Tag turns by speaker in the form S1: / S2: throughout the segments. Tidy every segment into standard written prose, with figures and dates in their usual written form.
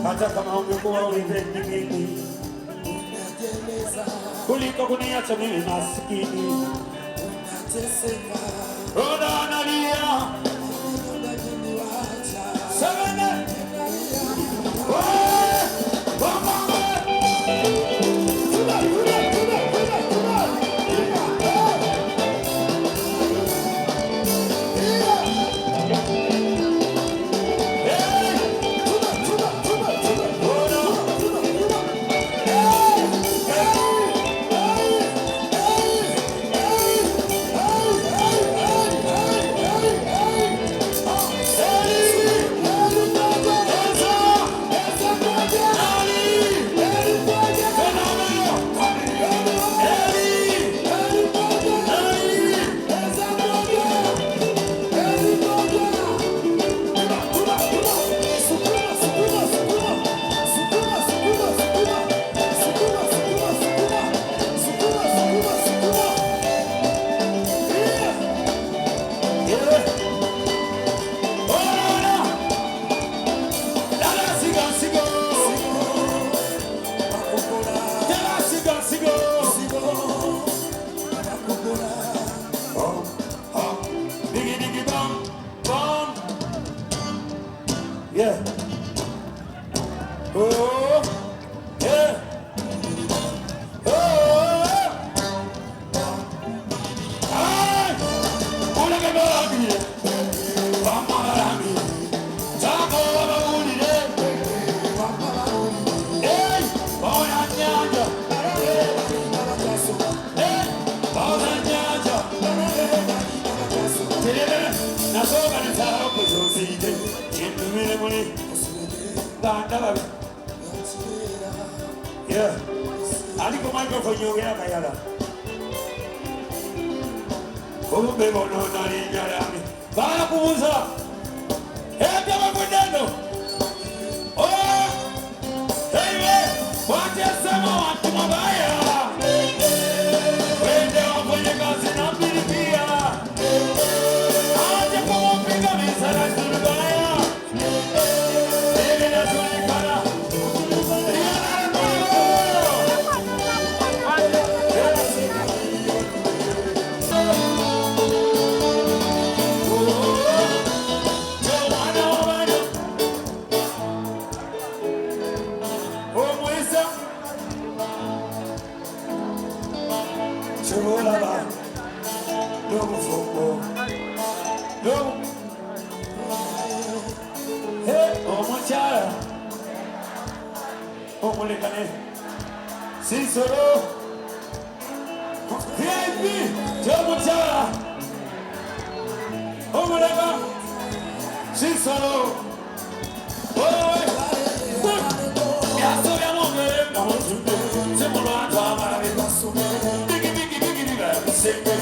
S1: hata kama ungekuwa ulipendi mimi, kuliko kuniacha mimi maskini. Roda analia Savana aliko microphone yongera kayala kumbe bono nali nyalami bana kubuza ebya bakudendo oh hey wacha sema watu mabaya wende wafanye kazi na mbili pia aje kuwapiga misala zibaya ili natulikana Sisoro VIP Jomuchara Omuleka Sisoro Oi Yaso ya mongere Mamosuke Semolo atamara Bikasume Bigi bigi bigi bigi Seke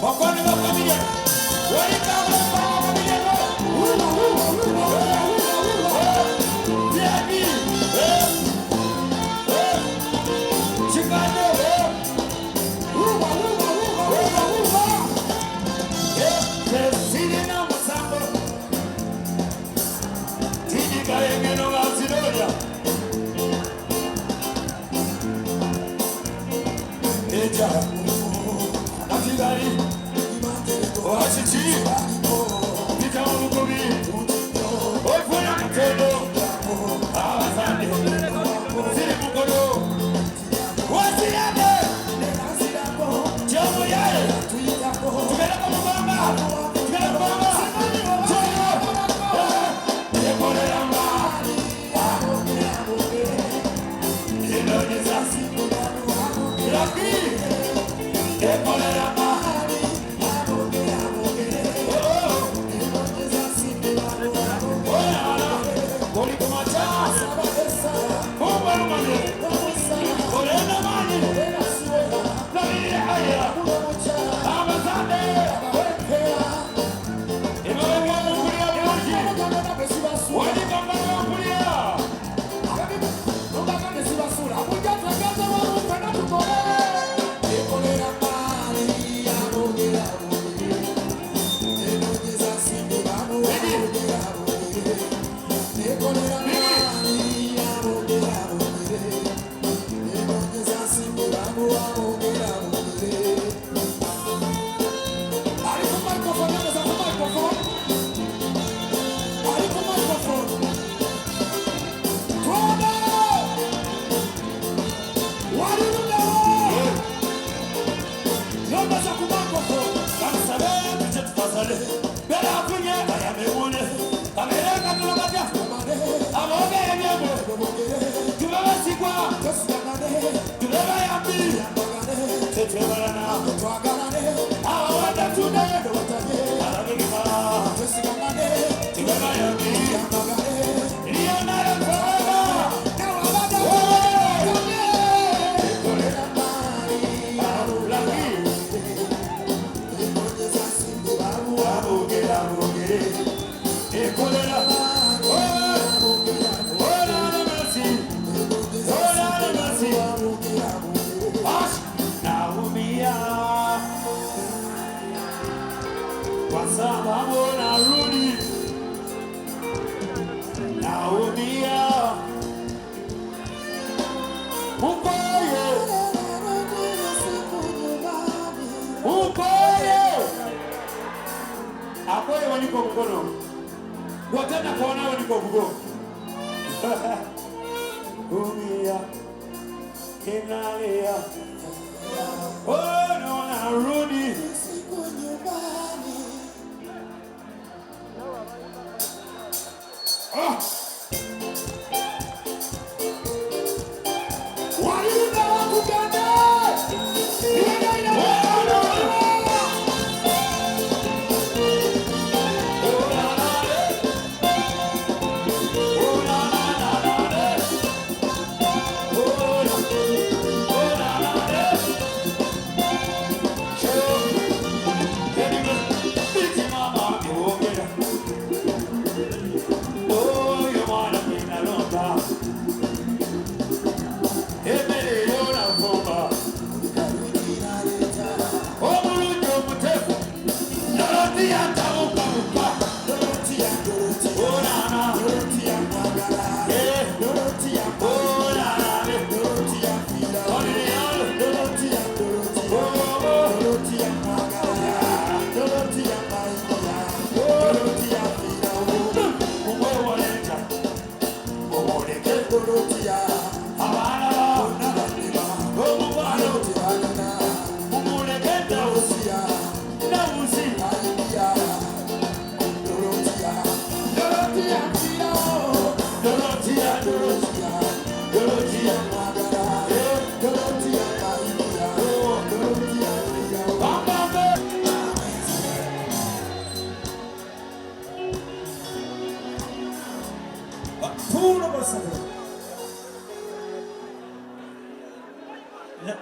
S1: Wakone wa familia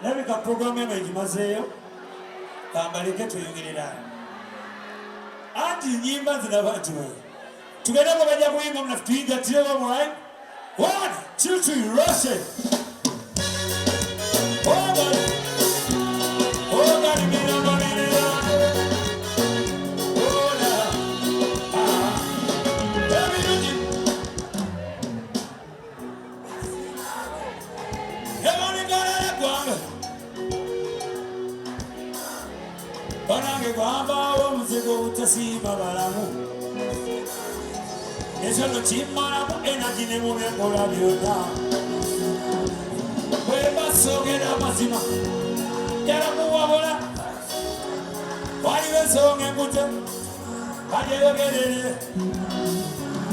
S2: Nabika program eno egimazeeyo kambaleke tuyingirira
S1: Ati nyimba zinabati wewe. Tukaenda kwa bajia kuimba mnafikiria tio wa right? 1, 2, 3, rush it. Oh God. Oh God, me no money. Oh la. Every day. Every day kwanga. Banange kwamba omuzigo utasima balamu. Eso no chimara mu energy ne mu bikola byonna. Bwe basogera mazima yala muwabula waliwo ensonga enkute balyeyogerere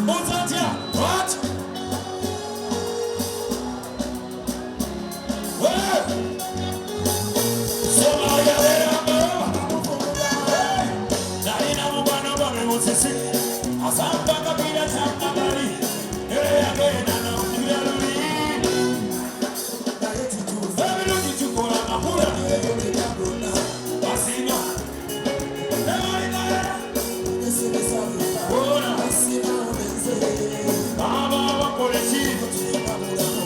S1: muzatya what? Somayaberamba nalina mubwana bwange musisi asamba kapira kyamagali eyagenda n'omubira luli ebirungi tukola makula basima baba bakole ki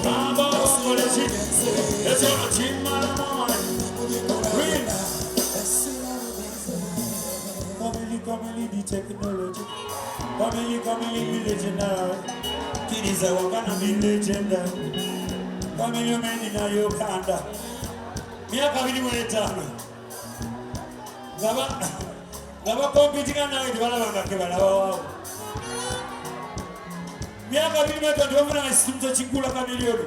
S1: baba bakole ki ekyo kimala mwana Family the technology. Family village now. Kiddies are gonna be legendary. Family men in Uganda. Miaka vili mwetano. Gaba competing na wale wala kebala wao. Miaka vili mwetano ndio mna simto chikula kamilioni.